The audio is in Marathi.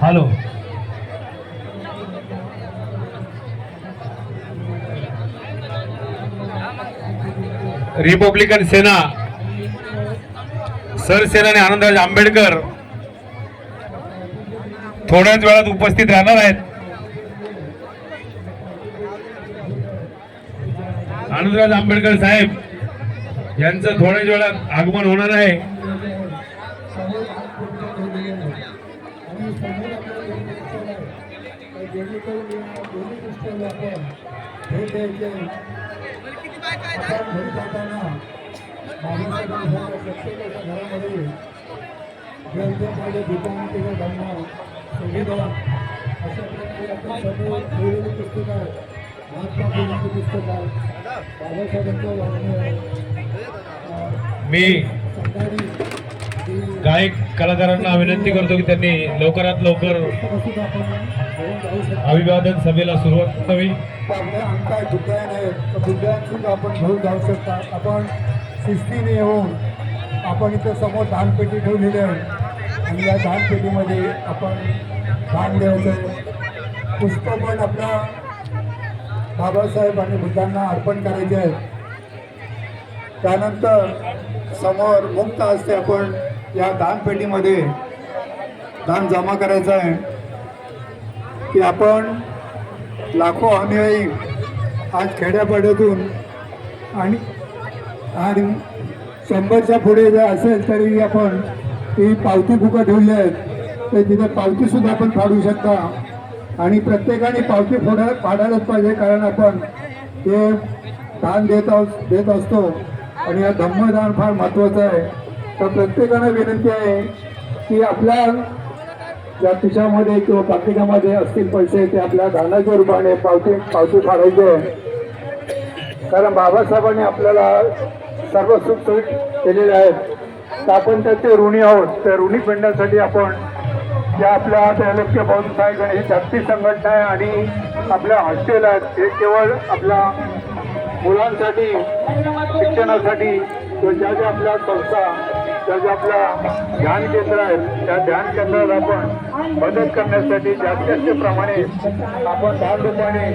हॅलो, रिपब्लिकन सेना सरसेनानी आनंदराज आंबेडकर थोड्याच वेळात उपस्थित राहणार आहेत. आनंदराज आंबेडकर साहेब यांचं थोड्याच वेळात आगमन होणार आहे. मी गायक कलाकारांना विनंती करतो की त्यांनी लवकरात लवकर अभिवादन सभेला सुरुवात करावी. आपण घेऊन जाऊ शकता. आपण शिस्तीने येऊन आपण इथे समोर दानपेटी ठेवलेली आहे आणि या दानपेटीमध्ये आपण दान द्यायचं. पुष्प पण आपल्या बाबासाहेब आणि बुद्धांना अर्पण करायचे आहे. त्यानंतर समोर मुक्त असते आपण या दानपेटीमध्ये दान जमा करायचं आहे की आपण लाखो अनुयायी आज खेड्यापाड्यातून आणि 100च्या पुढे जर असेल तरी आपण ती पावती बुकं ठेवली आहेत तर तिथे पावतीसुद्धा आपण फाडू शकता आणि प्रत्येकाने पावती फाडायलाच पाहिजे, कारण आपण ते दान देत असतो आणि या धम्मदान फार महत्त्वाचं आहे. तर प्रत्येकाला विनंती आहे की आपल्या ज्या खिशामध्ये किंवा पाकिटामध्ये असतील पैसे ते आपल्या दानाच्या रूपाने पावती फाडायचे, कारण बाबासाहेबांनी आपल्याला सर्व सुखसुविध केलेले आहेत. तर आपण त्याचे ऋणी आहोत. त्या ऋणी पेडण्यासाठी आपण ज्या आपल्या त्रैलोक्य बौद्ध साहेब ही जागतिक संघटना आहे आणि आपल्या हॉस्टेल आहेत, हे केवळ आपल्या मुलांसाठी शिक्षणासाठी किंवा ज्या ज्या आपल्या संस्था ज्या ज्या आपल्या ध्यान केंद्र आहेत त्या ध्यान केंद्राला आपण मदत करण्यासाठी जास्त प्रमाणे आपण दान रूपाने आहे.